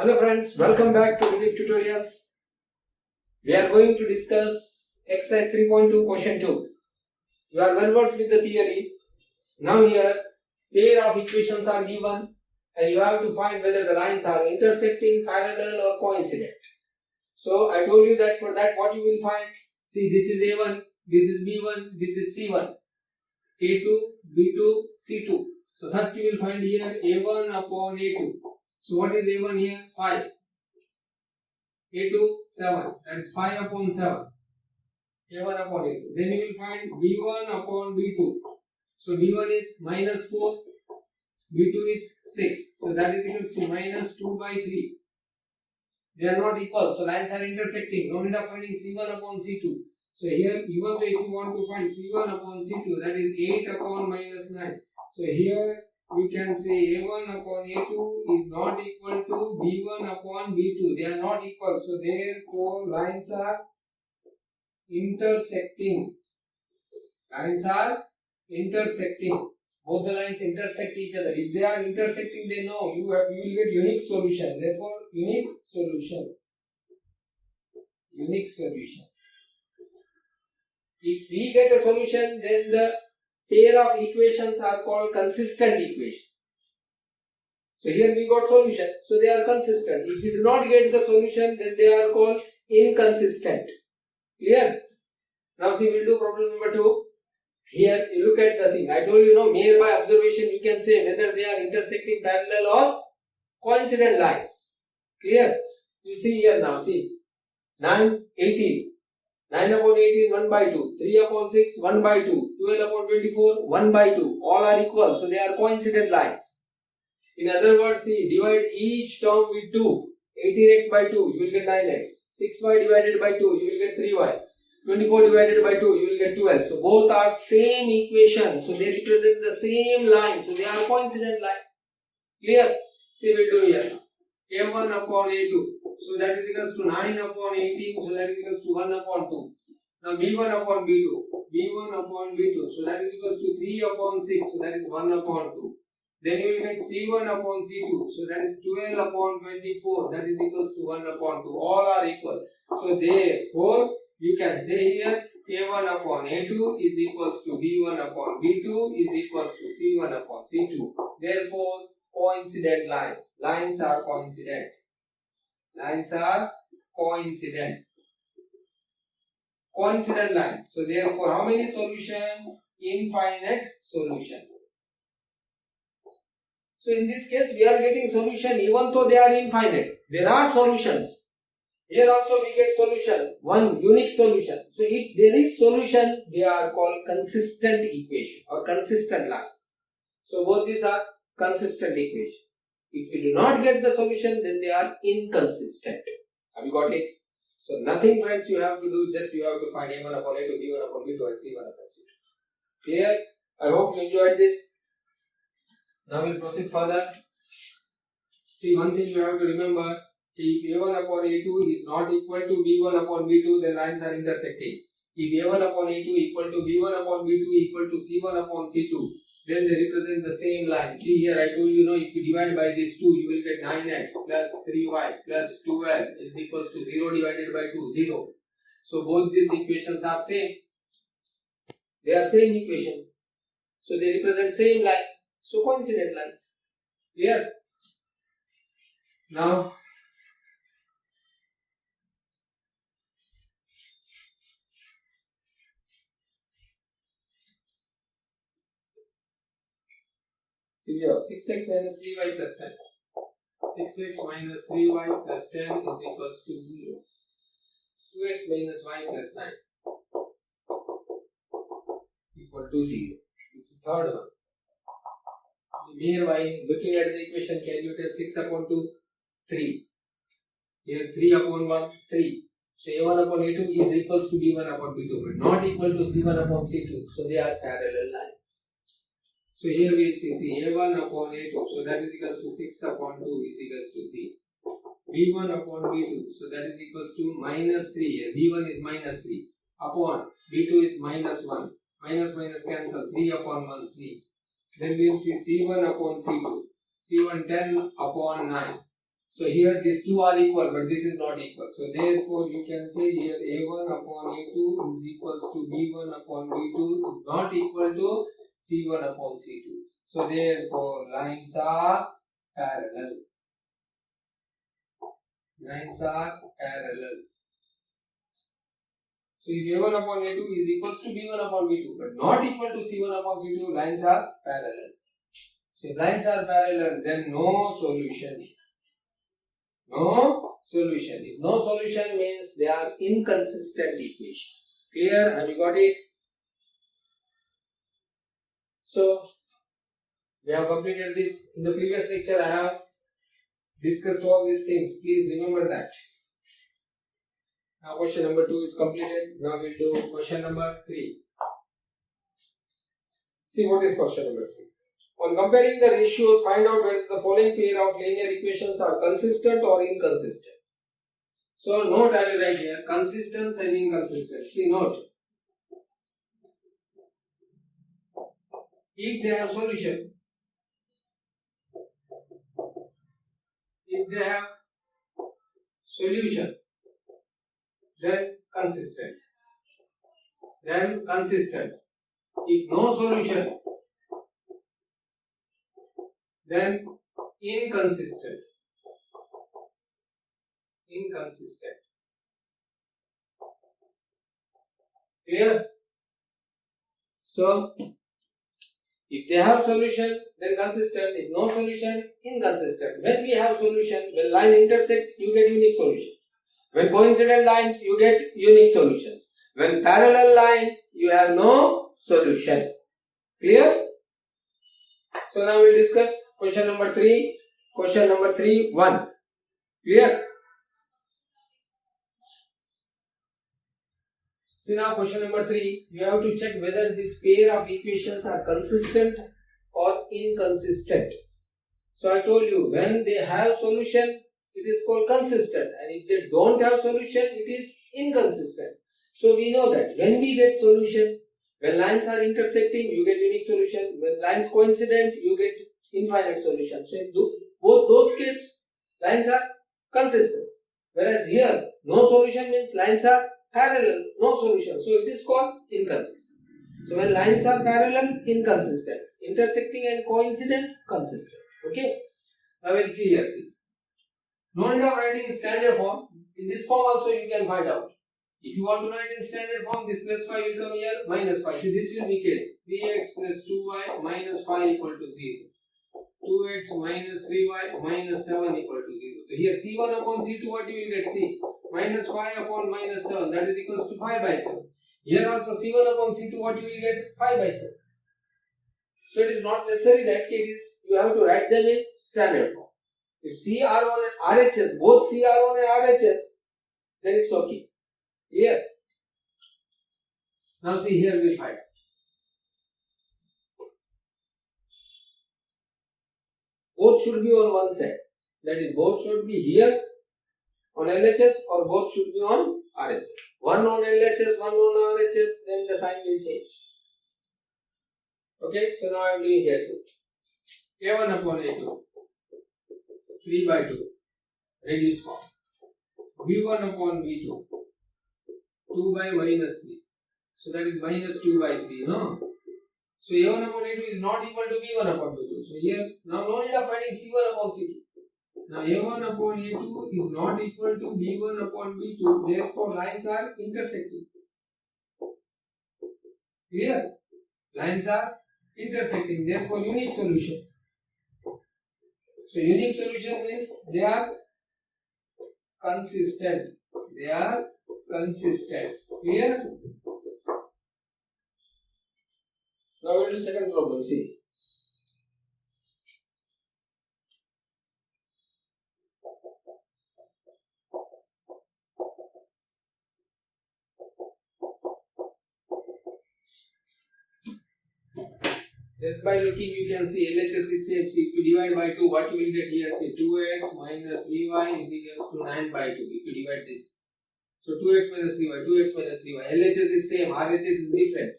Hello friends, welcome back to Relief Tutorials. We are going to discuss exercise 3.2 question 2. You are well versed with the theory. Now here, pair of equations are given and you have to find whether the lines are intersecting, parallel or coincident. So I told you that for that what you will find, see this is A1, this is B1, this is C1, A2, B2, C2. So first you will find here A1 upon A2. So what is A1 here? 5. A2 7. That is 5 upon 7. A1 upon A2. Then you will find B1 upon B2. So B1 is minus 4. B2 is 6. So that is equals to minus 2 by 3. They are not equal. So lines are intersecting. No need of finding C1 upon C2. So here even though if you want to find C1 upon C2, that is 8 upon minus 9. So here we can say A1 upon A2 is not equal to B1 upon B2. They are not equal. So therefore lines are intersecting. Lines are intersecting. Both the lines intersect each other. If they are intersecting, then no, you will get unique solution. Therefore, unique solution. Unique solution. If we get a solution, then the pair of equations are called consistent equation. So here we got solution. So they are consistent. If we do not get the solution, then they are called inconsistent. Clear? Now see, we'll do problem number 2. Here you look at the thing. I told you, mere by observation you can say whether they are intersecting, parallel or coincident lines. Clear? You see here now, see 9, 18. 9 upon 18, 1 by 2. 3 upon 6, 1 by 2. 12 upon 24, 1 by 2. All are equal. So they are coincident lines. In other words, see, divide each term with 2. 18x by 2, you will get 9x. 6y divided by 2, you will get 3y. 24 divided by 2, you will get 12. So both are same equation. So they represent the same line. So they are coincident line. Clear? See, we will do here. A1 upon A2. So that is equals to 9 upon 18. So that is equals to 1 upon 2. Now B1 upon B2. B1 upon B2. So that is equals to 3 upon 6. So that is 1 upon 2. Then you will get C1 upon C2. So that is 12 upon 24. That is equals to 1 upon 2. All are equal. So therefore, you can say here A1 upon A2 is equals to B1 upon B2 is equals to C1 upon C2. Therefore, coincident lines. Lines are coincident. Lines are coincident. Coincident lines. So therefore, how many solution? Infinite solution. So in this case, we are getting solution even though they are infinite. There are solutions. Here also we get solution. One unique solution. So if there is solution, they are called consistent equation or consistent lines. So both these are consistent equation. If we do not get the solution, then they are inconsistent. Have you got it? So nothing friends you have to do, just you have to find A1 upon A2, B1 upon B2 and C1 upon C2. Clear? I hope you enjoyed this. Now we'll proceed further. See, one thing you have to remember, if A1 upon A2 is not equal to B1 upon B2, then lines are intersecting. If A1 upon A2 equal to B1 upon B2 equal to C1 upon C2, then they represent the same line. See here, I told you, if you divide by these 2, you will get 9x plus 3y plus 12 is equals to 0 divided by 2, 0. So both these equations are same. They are same equation. So they represent same line. So coincident lines. Clear? Now, see we have 6x minus 3y plus 10. 6x minus 3y plus 10 is equals to 0. 2x minus y plus 9 equal to 0. This is third one. Hereby, looking at the equation, can you tell 6 upon 2? 3. Here 3 upon 1, 3. So A1 upon A2 is equals to B1 upon B2, but not equal to C1 upon C2. So they are parallel lines. So here we will see A1 upon A2. So that is equals to 6 upon 2 is equals to 3. B1 upon B2. So that is equals to minus 3 here. B1 is minus 3. Upon B2 is minus 1. Minus minus cancel. 3 upon 1, 3. Then we will see C1 upon C2. C1 10 upon 9. So here these two are equal, but this is not equal. So therefore you can say here A1 upon A2 is equals to B1 upon B2 is not equal to C1 upon C2. So therefore lines are parallel. Lines are parallel. So if A1 upon A2 is equals to B1 upon B2 but not equal to C1 upon C2, lines are parallel. So if lines are parallel, then no solution. No solution. If no solution means they are inconsistent equations. Clear? Have you got it? So we have completed this. In the previous lecture I have discussed all these things. Please remember that. Now question number 2 is completed. Now we'll do question number 3. See what is question number 3. On comparing the ratios, find out whether the following pair of linear equations are consistent or inconsistent. So note I will write here consistent and inconsistent. See note. If they have solution, then consistent. If no solution, then inconsistent. Clear? So if they have solution, then consistent. If no solution, inconsistent. When we have solution, when line intersect, you get unique solution. When coincident lines, you get unique solutions. When parallel line, you have no solution. Clear? So now we will discuss question number 3. Question number 3, 1. Clear? See now question number 3, you have to check whether this pair of equations are consistent or inconsistent. So I told you when they have solution, it is called consistent, and if they don't have solution, it is inconsistent. So we know that when we get solution, when lines are intersecting, you get unique solution. When lines coincident, you get infinite solution. So in both those cases, lines are consistent. Whereas here, no solution means lines are parallel, no solution. So it is called inconsistent. So when lines are parallel, inconsistent. Intersecting and coincident, consistent. Okay. Now we'll see here. See. No need of writing in standard form. In this form also you can find out. If you want to write in standard form, this plus 5 will come here, minus 5. See, this will be case. 3x plus 2y minus 5 equal to 0. 2x minus 3y minus 7 equal to 0. So here C1 upon C2, what you will get? C. Minus 5 upon minus 7, that is equals to 5 by 7. Here also C1 upon C2, what you will get? 5 by 7. So it is not necessary that it is, you have to write them in standard form. If CR1 and RHS, both CR1 and RHS, then it's okay. Here. Now see here we will find. Both should be on one side. That is, both should be here on LHS or both should be on RHS. One on LHS, one on RHS, then the sign will change. Okay, so now I am doing here. A1 upon A2. 3 by 2. Reduce form. V1 upon V2. 2 by minus 3. So that is minus 2 by 3, no? So A1 upon A2 is not equal to B1 upon B2. So here, now no need of finding C1 upon C2. Now A1 upon A2 is not equal to B1 upon B2. Therefore, lines are intersecting. Clear? Lines are intersecting. Therefore, unique solution. So unique solution means they are consistent. Clear? Now we will do second problem. See. Just by looking, you can see LHS is same. See, if you divide by 2, what you will get here? See, 2x minus 3y is equals to 9 by 2. If you divide this. So 2x minus 3y, 2x minus 3y. LHS is same, RHS is different.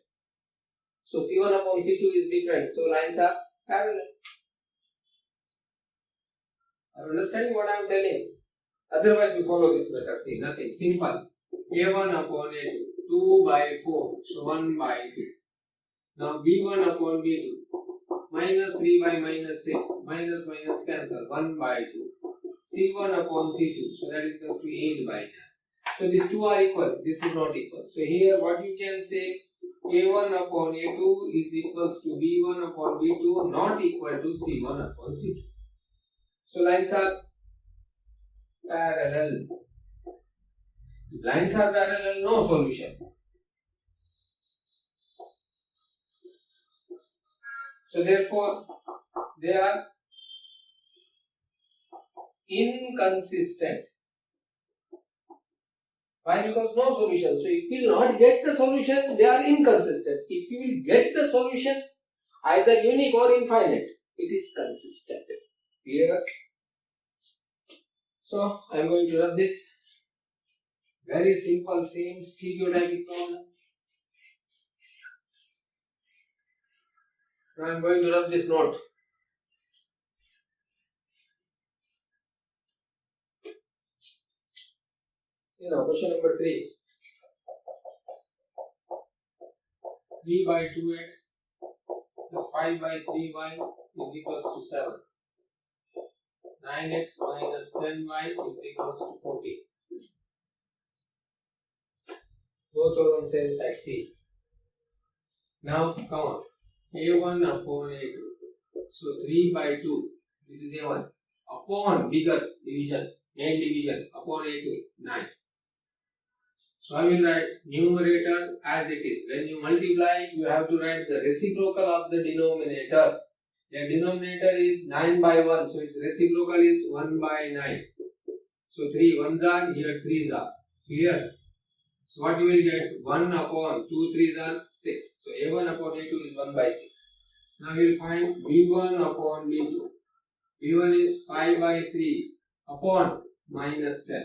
So C1 upon C2 is different. So lines are parallel. Are you understanding what I am telling? Otherwise, you follow this method. See, nothing. Simple. A1 upon A2. 2 by 4. So 1 by 2. Now B1 upon B2. Minus 3 by minus 6. Minus minus cancel. 1 by 2. C1 upon C2. So that is equals to 8 by 9. So these two are equal. This is not equal. So here what you can say, A1 upon A2 is equals to B1 upon B2 not equal to C1 upon C2. So lines are parallel. If lines are parallel, no solution. So therefore, they are inconsistent. Why? Because no solution. So if you will not get the solution, they are inconsistent. If you will get the solution, either unique or infinite, it is consistent. Here. So I am going to rub this. Very simple, same stereotypic problem. Now I am going to rub this note. Now question number 3. 3 by 2x plus 5 by 3y is equals to 7. 9x minus 10y is equals to 40. Both are on same side. C. Now come on. A1 upon A2. So 3 by 2. This is A1. Upon bigger division. Main division upon A2. 9. So I will write numerator as it is. When you multiply, you have to write the reciprocal of the denominator. The denominator is 9 by 1. So its reciprocal is 1 by 9. So 3 1s are, here 3s are. Clear? So what you will get? 1 upon 2 3s are 6. So A1 upon A2 is 1 by 6. Now we will find B1 upon B2. B1 is 5 by 3 upon minus 10.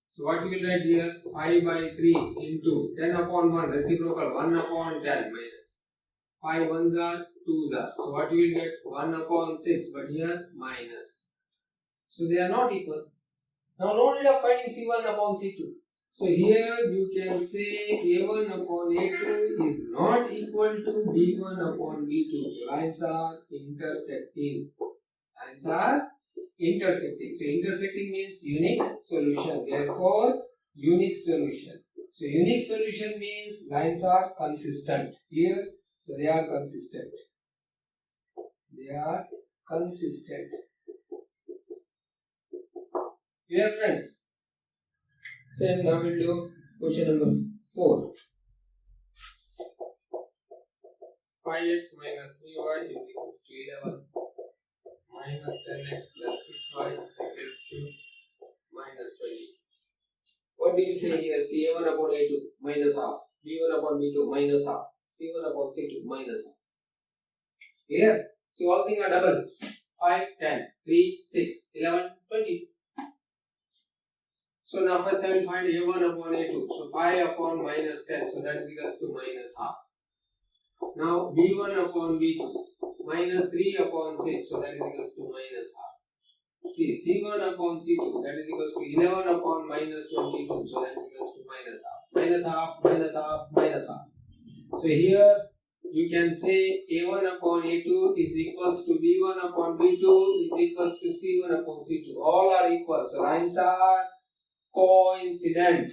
So what you will write here? 5 by 3 into 10 upon 1 reciprocal 1 upon 10 minus 5 1s are 2s are. So what you will get? 1 upon 6, but here minus. So they are not equal. Now no need of finding C1 upon C2. So here you can say A1 upon A2 is not equal to B1 upon B2. So lines are intersecting. Lines are intersecting. So intersecting means unique solution. Therefore, unique solution. So unique solution means lines are consistent. Here, so they are consistent. They are consistent. Dear friends, so now we'll do question number 4. 5x minus 3y is equals to 11. Minus 10x plus 6y is equals to minus 20. What do you say here? C1 upon A2 minus half. B1 upon B2 minus half. C1 upon C2 minus half. Clear? So all things are double. 5, 10, 3, 6, 11, 20. So now first I will find A1 upon A2. So 5 upon minus 10. So that is equals to minus half. Now B1 upon B2 minus 3 upon 6. So that is equals to minus half. See C1 upon C2 that is equals to 11 upon minus 22. So that is equals to minus half. Minus half, minus half, minus half. So here you can say A1 upon A2 is equals to B1 upon B2 is equals to C1 upon C2. All are equal. So lines are coincident.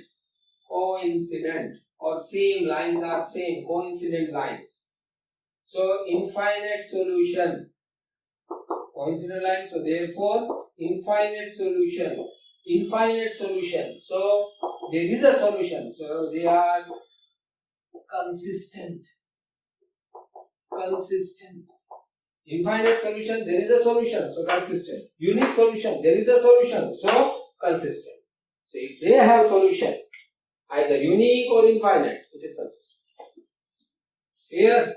Coincident. Or same lines are same. Coincident lines. So infinite solution. Coincident lines. So therefore infinite solution. Infinite solution. So there is a solution. So they are consistent. Consistent. Infinite solution, there is a solution, so consistent. Unique solution, there is a solution, so consistent. So if they have solution, either unique or infinite, it is consistent. Here,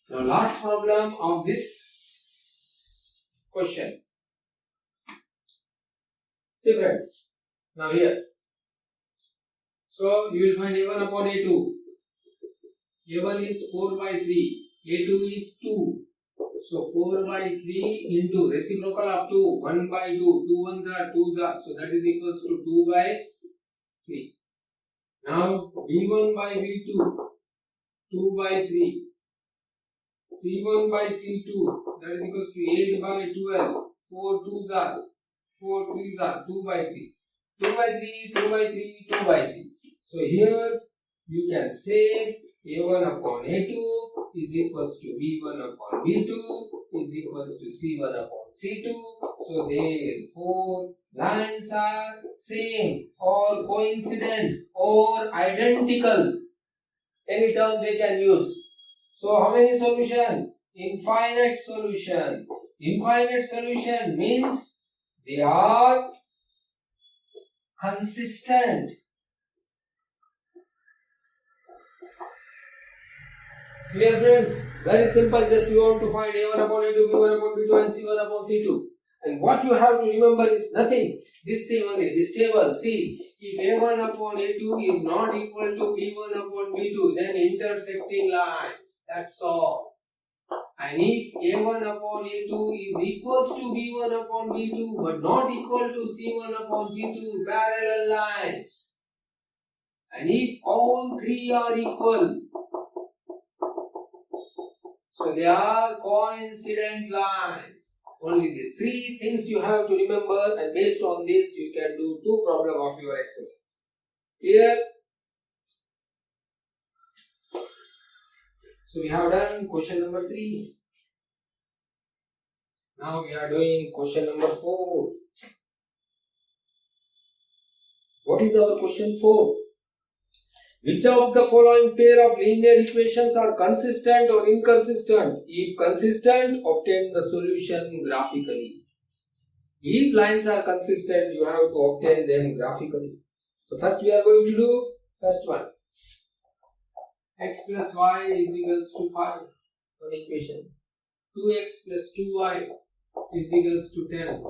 the last problem of this question. See friends, now here. So you will find A1 upon A2. A1 is 4 by 3, A2 is 2. So 4 by 3 into reciprocal of 2, 1 by 2, 2 ones are 2s are, so that is equals to 2 by 3. Now B1 by B2, 2 by 3, C1 by C2, that is equals to 8 by 12, 4 2s are, 4 3s are, 2 by 3, 2 by 3, 2 by 3, 2 by 3. So here you can say A1 upon A2 is equals to B1 upon B2 is equals to C1 upon C2. So therefore lines are same or coincident or identical. Any term they can use. So how many solution? Infinite solution. Infinite solution means they are consistent. Clear friends? Very simple, just you want to find A1 upon A2, B1 upon B2 and C1 upon C2. And what you have to remember is nothing. This thing only, this table. See, if A1 upon A2 is not equal to B1 upon B2, then intersecting lines. That's all. And if A1 upon A2 is equals to B1 upon B2 but not equal to C1 upon C2, parallel lines. And if all three are equal, so they are coincident lines. Only these three things you have to remember, and based on this you can do two problems of your exercise. Clear? So we have done question number 3. Now we are doing question number 4. What is our question 4? Which of the following pair of linear equations are consistent or inconsistent? If consistent, obtain the solution graphically. If lines are consistent, you have to obtain them graphically. So first we are going to do first one. X plus y is equals to 5. One equation. 2x plus 2y is equals to 10.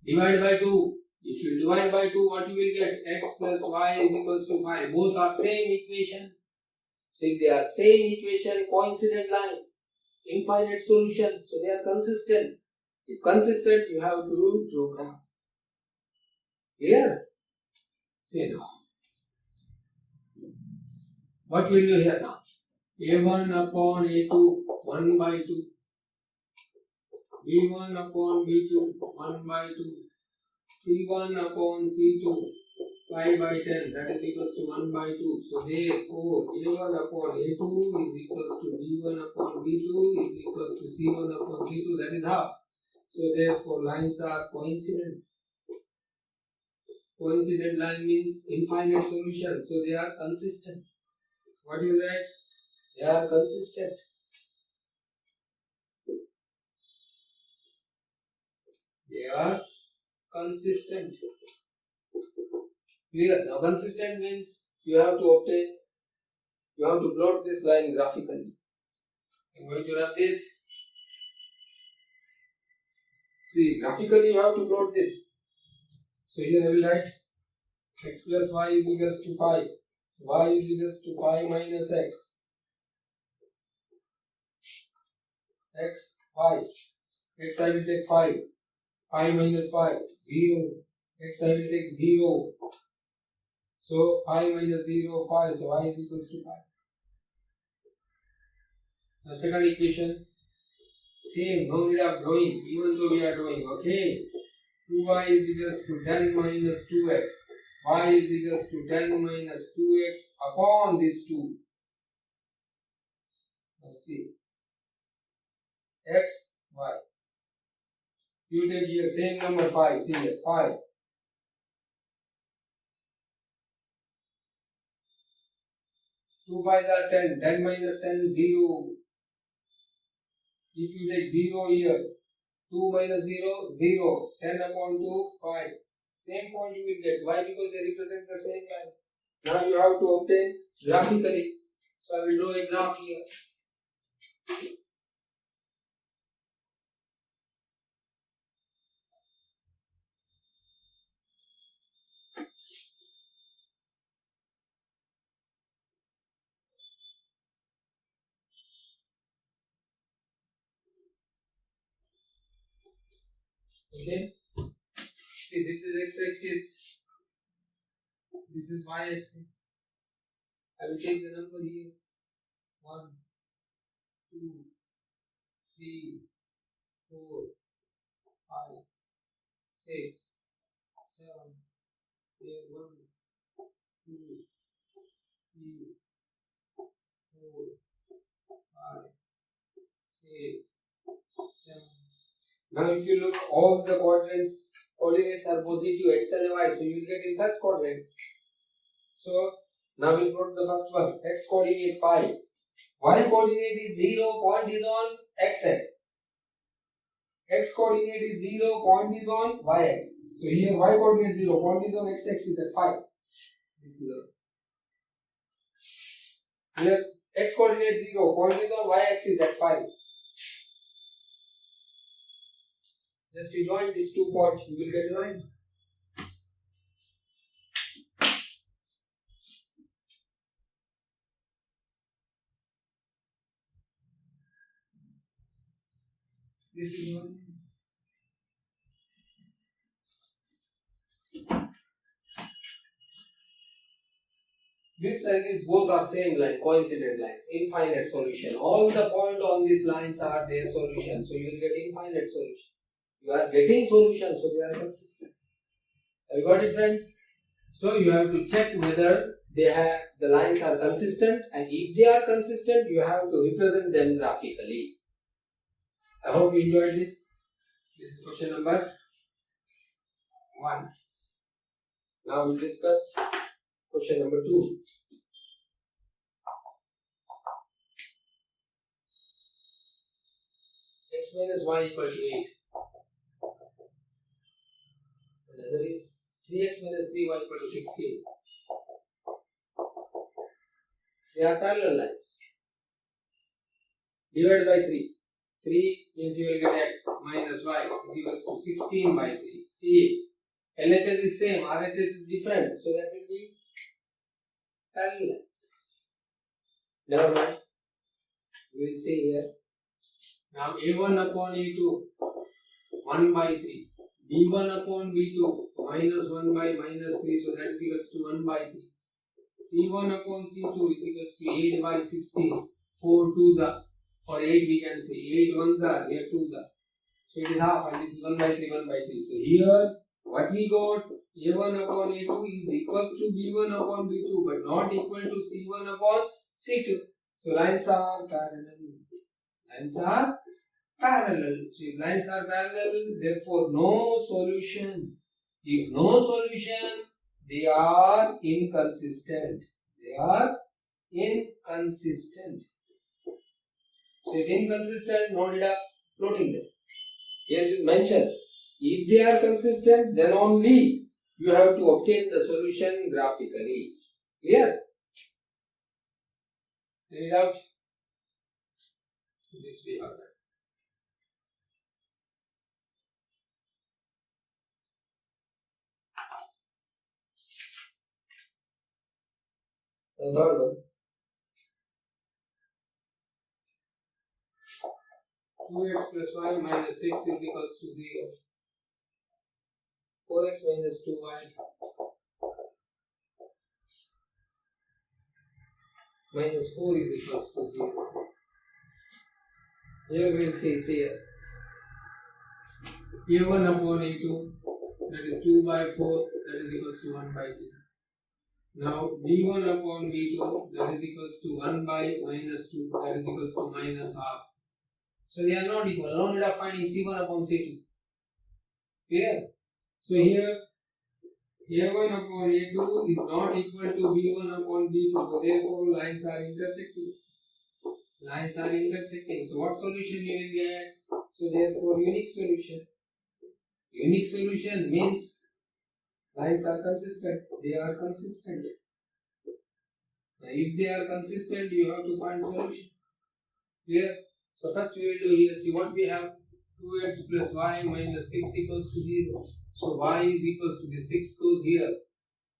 Divide by 2. If you divide by 2, what you will get? X plus y is equals to 5. Both are same equation. So if they are same equation, coincident line, infinite solution, so they are consistent. If consistent, you have to draw graph. Clear? See now. What will you here now? A1 upon A2, 1 by 2. B1 upon B2, 1 by 2. C1 upon C2, 5 by 10, that is equals to 1 by 2. So therefore, A1 upon A2 is equals to B1 upon B2 is equals to C1 upon C2, that is half. So therefore, lines are coincident. Coincident line means infinite solution, so they are consistent. What do you write? They are consistent. They are consistent. Clear? Now consistent means you have to plot this line graphically. I'm going to run this. See, graphically you have to plot this. So here I will write x plus y is equals to 5. So y is equals to 5 minus x. X, y. X I will take 5. 5 minus 5, 0. X I will take 0. So 5 minus 0, 5. So y is equals to 5. The second equation, same, no need of drawing, even though we are drawing, okay. 2y is equals to 10 minus 2x. Y is equals to 10 minus 2x upon this 2. Now see, x, y. You take here same number 5, see here, 5. 2 5s are 10, 10 minus 10, 0. If you take 0 here, 2 minus 0, 0. 10 upon 2, 5. Same point you will get. Why? Because they represent the same line. Now you have to obtain graphically. So I will draw a graph here. Okay. See, this is x-axis. This is y-axis. I will take the number here. 1, 2, 3, 4, 5, 6, 7. Here 1, 2, 3, 4, 5, 6, 7. Now if you look, all the coordinates are positive, x and y, so you will get in first quadrant. So now we plot the first one, x coordinate 5, y coordinate is 0, point is on x-axis. X coordinate is 0, point is on y-axis. So here y coordinate 0, point is on x-axis at 5. This is here x coordinate 0, point is on y-axis at 5. Just to join these 2 points, you will get a line. This is one. This and this both are same line, coincident lines, infinite solution. All the point on these lines are their solution, so you will get infinite solution. You are getting solutions, so they are consistent. Have you got it, friends? So you have to check whether the lines are consistent, and if they are consistent, you have to represent them graphically. I hope you enjoyed this. This is question number 1. Now we'll discuss question number 2. X minus y equal to 8. Another is 3x minus 3y equal to 16. They are parallel lines. Divided by 3. 3 means you will get x minus y is equals to 16 by 3. See, LHS is same, RHS is different, so that will be parallel lines. Never mind. We will see here. Now A1 upon A2 1 by 3. B1 upon B2 minus 1 by minus 3, so that is equals to 1 by 3. C1 upon C2 is equals to 8 by 16. 4 2s are, or 8 we can say, 8 1s are, here 2s are. So it is half, and this is 1 by 3, 1 by 3. So here, what we got, A1 upon A2 is equals to B1 upon B2, but not equal to C1 upon C2. So lines are parallel. Lines are parallel. So if lines are parallel, therefore no solution. If no solution, they are inconsistent. They are inconsistent. So if inconsistent, no need of plotting them. Here it is mentioned. If they are consistent, then only you have to obtain the solution graphically. Clear? Any doubt? So this we have done. The third one. 2x plus y minus 6 is equals to 0. 4x minus 2y minus 4 is equals to 0. Here we will see here. A1 upon A2, that is 2 by 4, that is equals to 1 by 2. Now B1 upon B2, that is equals to 1 by minus 2, that is equals to minus half. So they are not equal. No need of finding C1 upon C2. Clear? So here A1 upon A2 is not equal to B1 upon B2. So therefore lines are intersecting. Lines are intersecting. So what solution you will get? So therefore unique solution. Unique solution means lines are consistent. They are consistent. Now if they are consistent, you have to find solution. Clear? So first we will do here, see what we have, 2x plus y minus 6 equals to 0. So y is equals to, the 6 goes here,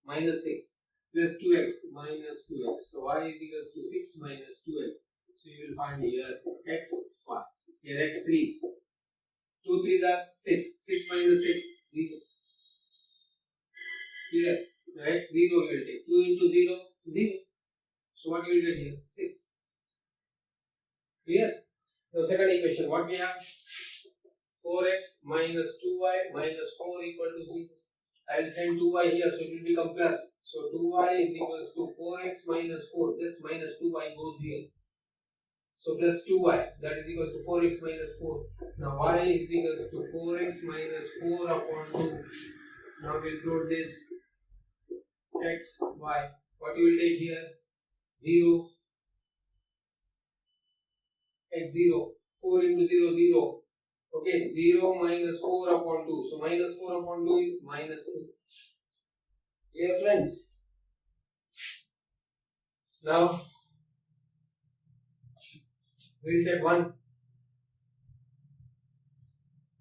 minus 6, plus 2x minus 2x. So y is equals to 6 minus 2x. So you will find here x, y, here x3. 2 3s are 6. 6 minus 6, 0. Here, x 0 you will take. 2 into 0, 0. So what you will get here? 6. Clear? The second equation, what we have? 4x minus 2y minus 4 equal to 0. I will send 2y here, so it will become plus. So 2y is equals to 4x minus 4. Just minus 2y goes here. So plus 2y, that is equals to 4x minus 4. Now y is equals to 4x minus 4 upon 2. Now we will plot this x, y. What you will take here? 0. X 0. 4 into 0, 0. Okay, 0 minus 4 upon 2. So minus 4 upon 2 is minus 2. Dear friends, now we will take 1.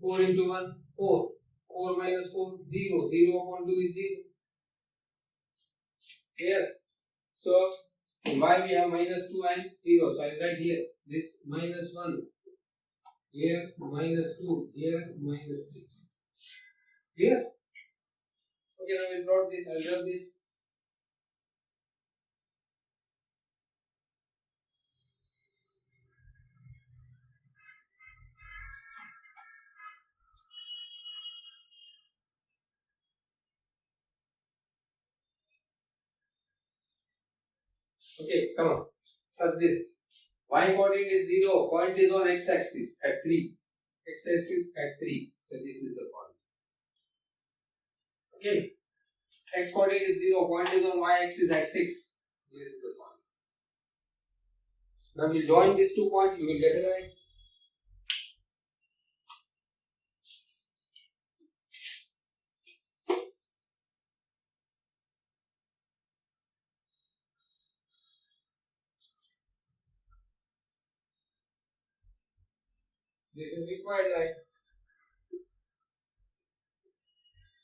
4 into 1, 4. 4 minus 4, 0. 0 upon 2 is 0. Here. So in y we have minus 2 and 0. So I write here this minus 1. Here minus 2. Here minus 3. Here. Okay, now we plot this. I'll draw this. Okay, come on. First this. Y coordinate is 0. Point is on x axis at 3. X axis at 3. So this is the point. Okay. X coordinate is 0. Point is on y axis at 6. Here is the point. Now you join these 2 points, you will get a line. This is required line.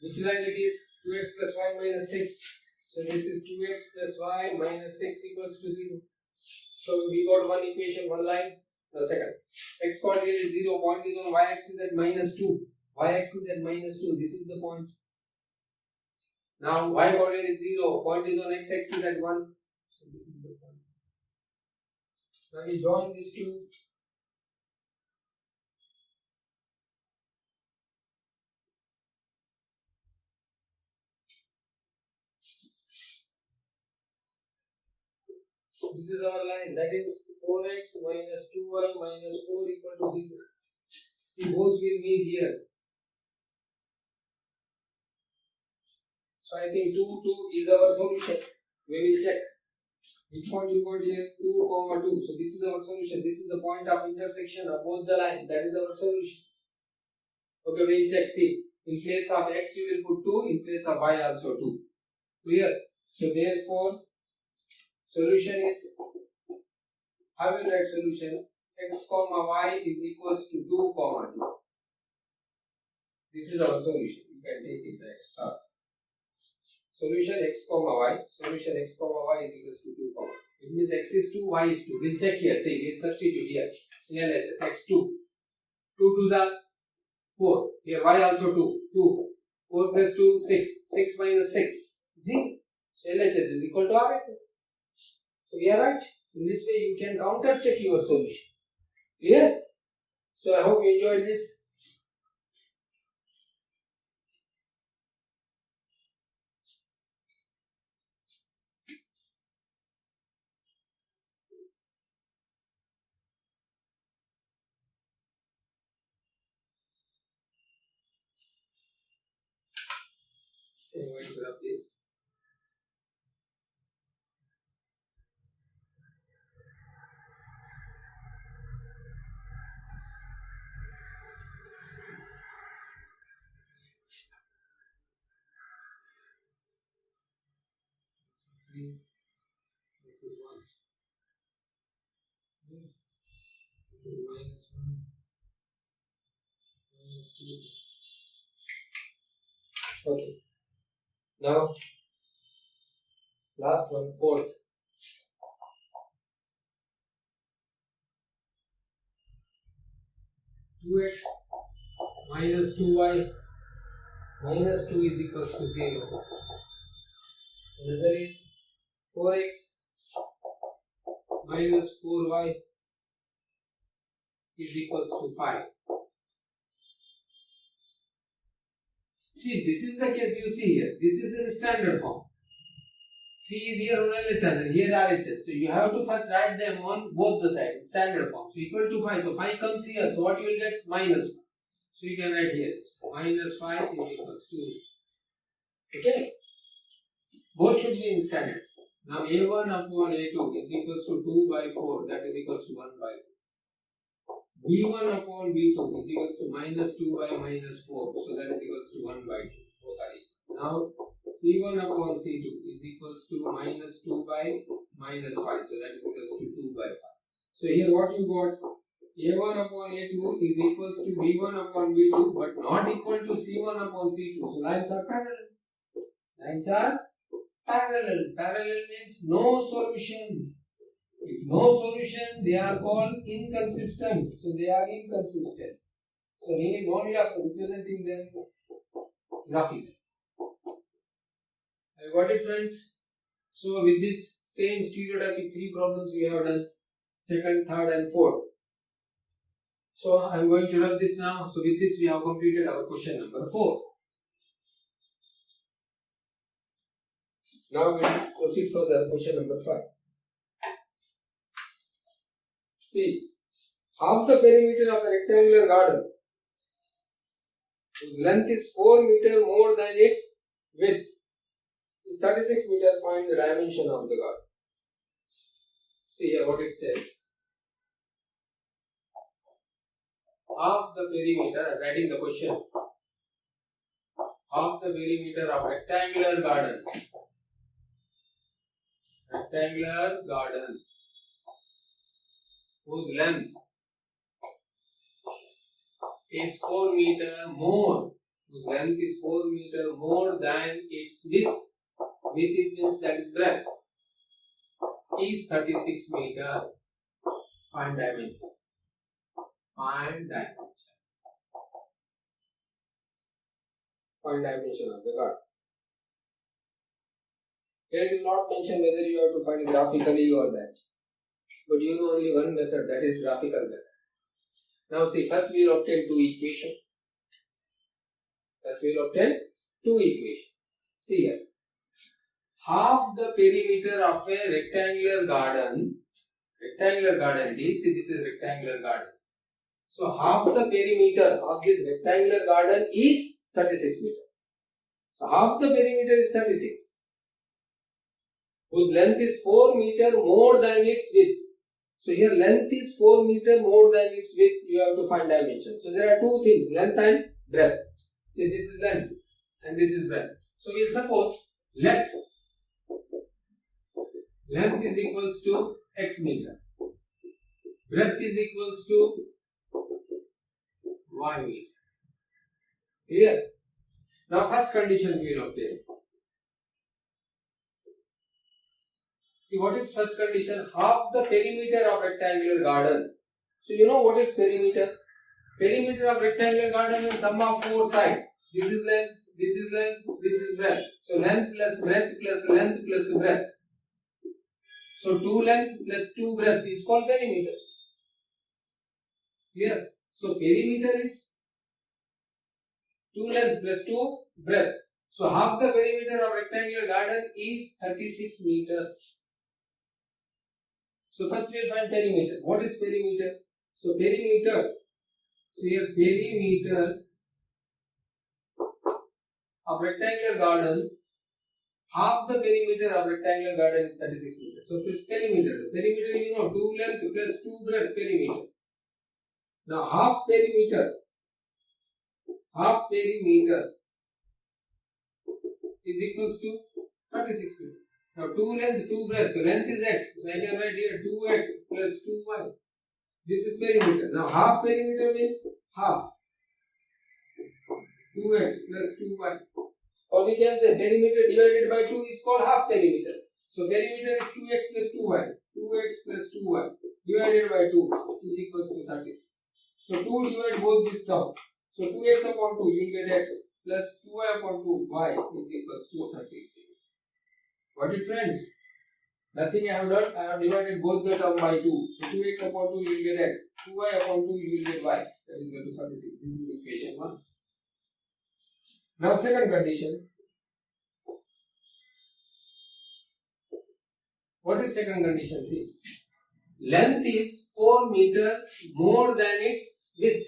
Which line it is? 2x plus y minus 6. So this is 2x plus y minus 6 equals to 0. So we got one equation, one line. The second. X coordinate is 0. Point is on y axis at minus 2. Y axis at minus 2. This is the point. Now y coordinate is 0. Point is on x axis at 1. So this is the point. Now we join these two. This is our line, that is 4x minus 2y minus 4 equal to 0. See, both will meet here. So I think 2, 2 is our solution. We will check. Which point you got here? 2, comma 2. So this is our solution. This is the point of intersection of both the lines. That is our solution. Okay, we will check. See, in place of x you will put 2, in place of y also 2. Clear? So therefore, solution is, how will write solution? X comma y is equals to 2 comma 2. This is our solution. You can take it back. Solution x comma y. Solution x comma y is equals to 2 comma. It means x is 2, y is 2. We'll check here. Say, we'll substitute here. In LHS, x2. 2 2s are 4. Here y also 2. 2. 4 plus 2, 6. 6 minus 6, 0. So LHS is equal to RHS. So we are right. In this way you can counter check your solution. Clear? So I hope you enjoyed this. I'm going to grab this. This is 1. This is minus 1. Minus 2. Okay. Now, last one, fourth. 2x minus 2y minus 2 is equals to 0. Another is 4x minus 4y is equals to 5. See, this is the case you see here. This is in standard form. C is here on LHS and here RHS. So you have to first write them on both the sides, standard form. So equal to 5. So 5 comes here. So what you will get? Minus 5. So you can write here. Minus 5 is equals to. Okay. Both should be in standard. Now A1 upon A2 is equals to 2 by 4. That is equals to 1 by 2. B1 upon B2 is equals to minus 2 by minus 4. So that is equals to 1 by 2. Both are equal. Now C1 upon C2 is equals to minus 2 by minus 5. So that is equals to 2 by 5. So here what you got? A1 upon A2 is equals to B1 upon B2 but not equal to C1 upon C2. So lines are parallel. Lines are parallel. Parallel means no solution. If no solution, they are called inconsistent. So they are inconsistent. So we no need of representing them graphically. I got it, friends. So with this same stereotypic 3 problems we have done, second, third and fourth. So I am going to rub this now. So with this we have completed our question number 4. Now we will proceed further, question number 5. See, half the perimeter of a rectangular garden whose length is 4 meters more than its width is 36 meters. Find the dimension of the garden. See here what it says. Half the perimeter, I am writing the question. Half the perimeter of rectangular garden. Rectangular garden whose length is 4 meters more. Whose length is 4 meters more than its width. Width means that is breadth. Is 36 meters. Find dimension. Find dimension. Find dimension of the garden. Here it is not mentioned whether you have to find graphically or that. But you know only one method, that is graphical method. Now see, first we will obtain two equations. See here. Half the perimeter of a rectangular garden it is, see this is rectangular garden. So half the perimeter of this rectangular garden is 36 meters. So half the perimeter is 36. Whose length is 4 meters more than its width. So here length is 4 meters more than its width, you have to find dimension. So there are two things, length and breadth. See this is length and this is breadth. So we will suppose let length is equals to x meter. Breadth is equals to y meter. Here. Now first condition we will obtain. See what is first condition? Half the perimeter of rectangular garden. So you know what is perimeter? Perimeter of rectangular garden is sum of 4 sides. This is length, this is length, this is breadth. So length plus breadth plus length plus breadth. So 2 length plus 2 breadth is called perimeter. Here. So perimeter is 2 length plus 2 breadth. So half the perimeter of rectangular garden is 36 meters. So first we will find perimeter. What is perimeter? So perimeter. So here perimeter of rectangular garden, half the perimeter of rectangular garden is 36 meters. So it's perimeter. The perimeter you know 2 length plus 2 breadth perimeter. Now half perimeter is equals to 36 meters. Now 2 length, 2 breadth. So length is x. So I can write here 2x plus 2y. This is perimeter. Now half perimeter means half. 2x plus 2y. Or we can say perimeter divided by 2 is called half perimeter. So perimeter is 2x plus 2y. 2x plus 2y divided by 2 is equals to 36. So 2 divide both this term. So 2x upon 2, you will get x plus 2y upon 2y is equals to 36. Got it, friends? Nothing I have done. I have divided both the term by 2. So 2x upon 2 you will get x. 2y upon 2 you will get y. That is equal to 36. This is equation 1. Now second condition. What is second condition? See. Length is 4 meter more than its width.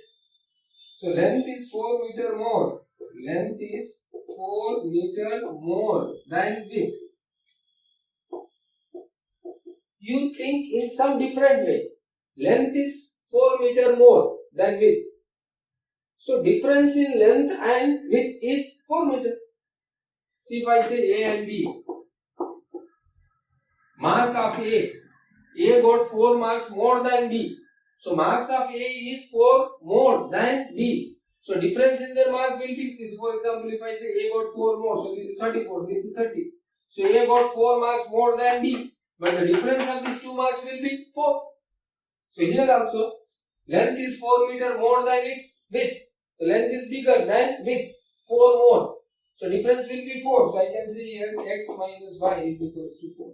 So length is 4 meter more. Length is 4 meter more than width. You think in some different way. Length is 4 meter more than width. So difference in length and width is 4 meter. See, if I say A and B. Mark of A. A got 4 marks more than B. So marks of A is 4 more than B. So difference in their mark will be 6. For example, if I say A got 4 more, so this is 34, this is 30. So A got 4 marks more than B. But the difference of these 2 marks will be 4. So here also, length is 4 meter more than its width. The length is bigger than width, 4 more. So difference will be 4. So I can say here x minus y is equals to 4.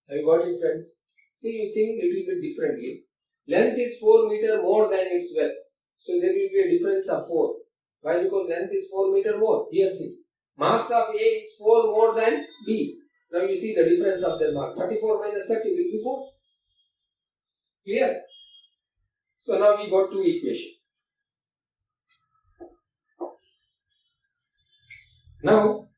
Have you got it, friends? See, you think little bit differently. Length is 4 meter more than its width. So there will be a difference of 4. Why? Because length is 4 meter more. Here see. Marks of A is 4 more than B. Now you see the difference of their mark. 34 minus 30 will be 4. Clear? So now we got two equations. Now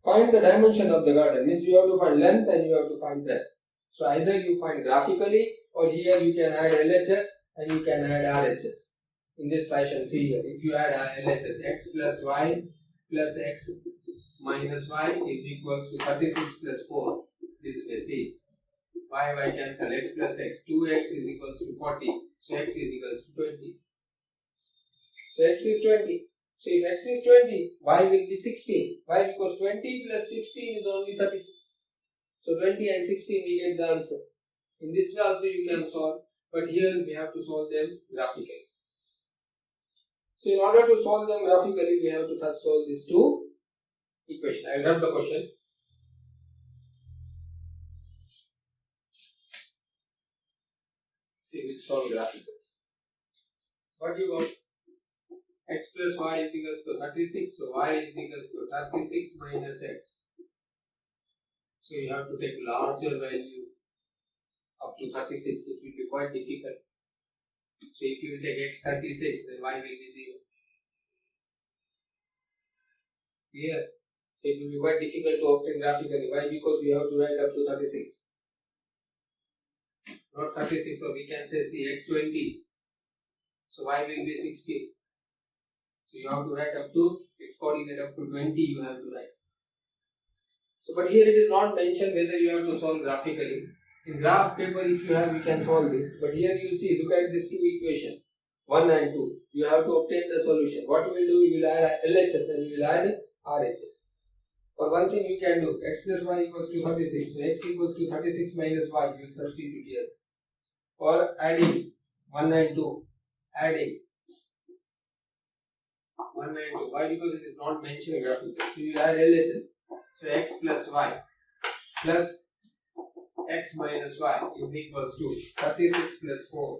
find the dimension of the garden. Means you have to find length and you have to find breadth. So either you find graphically or here you can add LHS and you can add RHS. In this fashion, see here. If you add LHS, x plus y plus x minus y is equals to 36 plus 4. This way, see. Y cancel, x plus x. 2x is equals to 40. So x is equals to 20. So x is 20. So if x is 20, y will be 16. Why? Because 20 plus 16 is only 36. So 20 and 16 we get the answer. In this way also you can solve. But here we have to solve them graphically. So in order to solve them graphically, we have to first solve these two equations. I will rub the question. See, we solve graphically. What do you got? X plus y is equals to 36. So y is equals to 36 minus x. So you have to take larger value up to 36. It will be quite difficult. So if you take x 36, then y will be 0. Clear? So it will be quite difficult to obtain graphically. Why? Because you have to write up to 36. Not 36, so we can say see x 20. So y will be 60. So you have to write up to x coordinate up to 20 you have to write. So but here it is not mentioned whether you have to solve graphically. In graph paper if you have you can solve this. But here you see, look at these two equations 1 and 2. You have to obtain the solution. What you will do, you will add LHS and you will add RHS. For one thing you can do, x plus y equals to 36. So x equals to 36 minus y, you will substitute here. Or adding 1 and 2. Adding 1 and 2. Why? Because it is not mentioned graphically. So you add LHS. So x plus y plus x minus y is equals to 36 plus 4.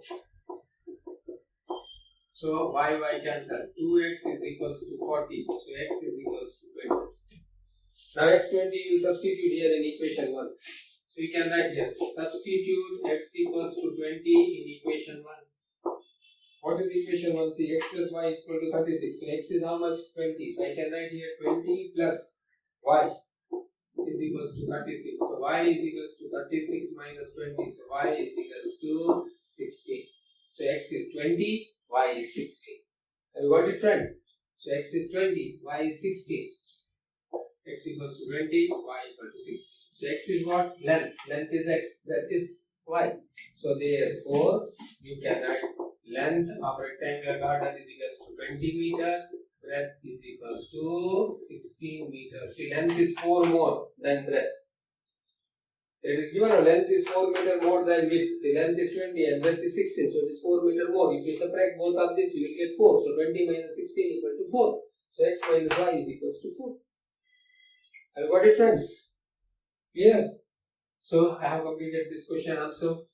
So y cancel. 2x is equals to 40. So x is equals to 20. Now x20 you substitute here in equation 1. So you can write here. Substitute x equals to 20 in equation 1. What is equation 1? See, x plus y is equal to 36. So x is how much? 20. So I can write here 20 plus y is equals to 36. So y is equals to 36 minus 20. So y is equals to 60. So x is 20, y is 60. Have you got it, friend? So x is 20, y is 60. X equals to 20, y equal to 60. So x is what? Length. Length is x, breadth is y. So therefore, you can write length of rectangular garden is equals to 20 meter. Breadth is equals to 16 meters. See, length is 4 more than breadth. It is given length is 4 meter more than width. See, length is 20 and width is 16, so it is 4 meter more. If you subtract both of this, you will get 4. So 20 minus 16 equal to 4. So x minus y is equals to 4. Have you got it, friends? Clear? So I have completed this question also.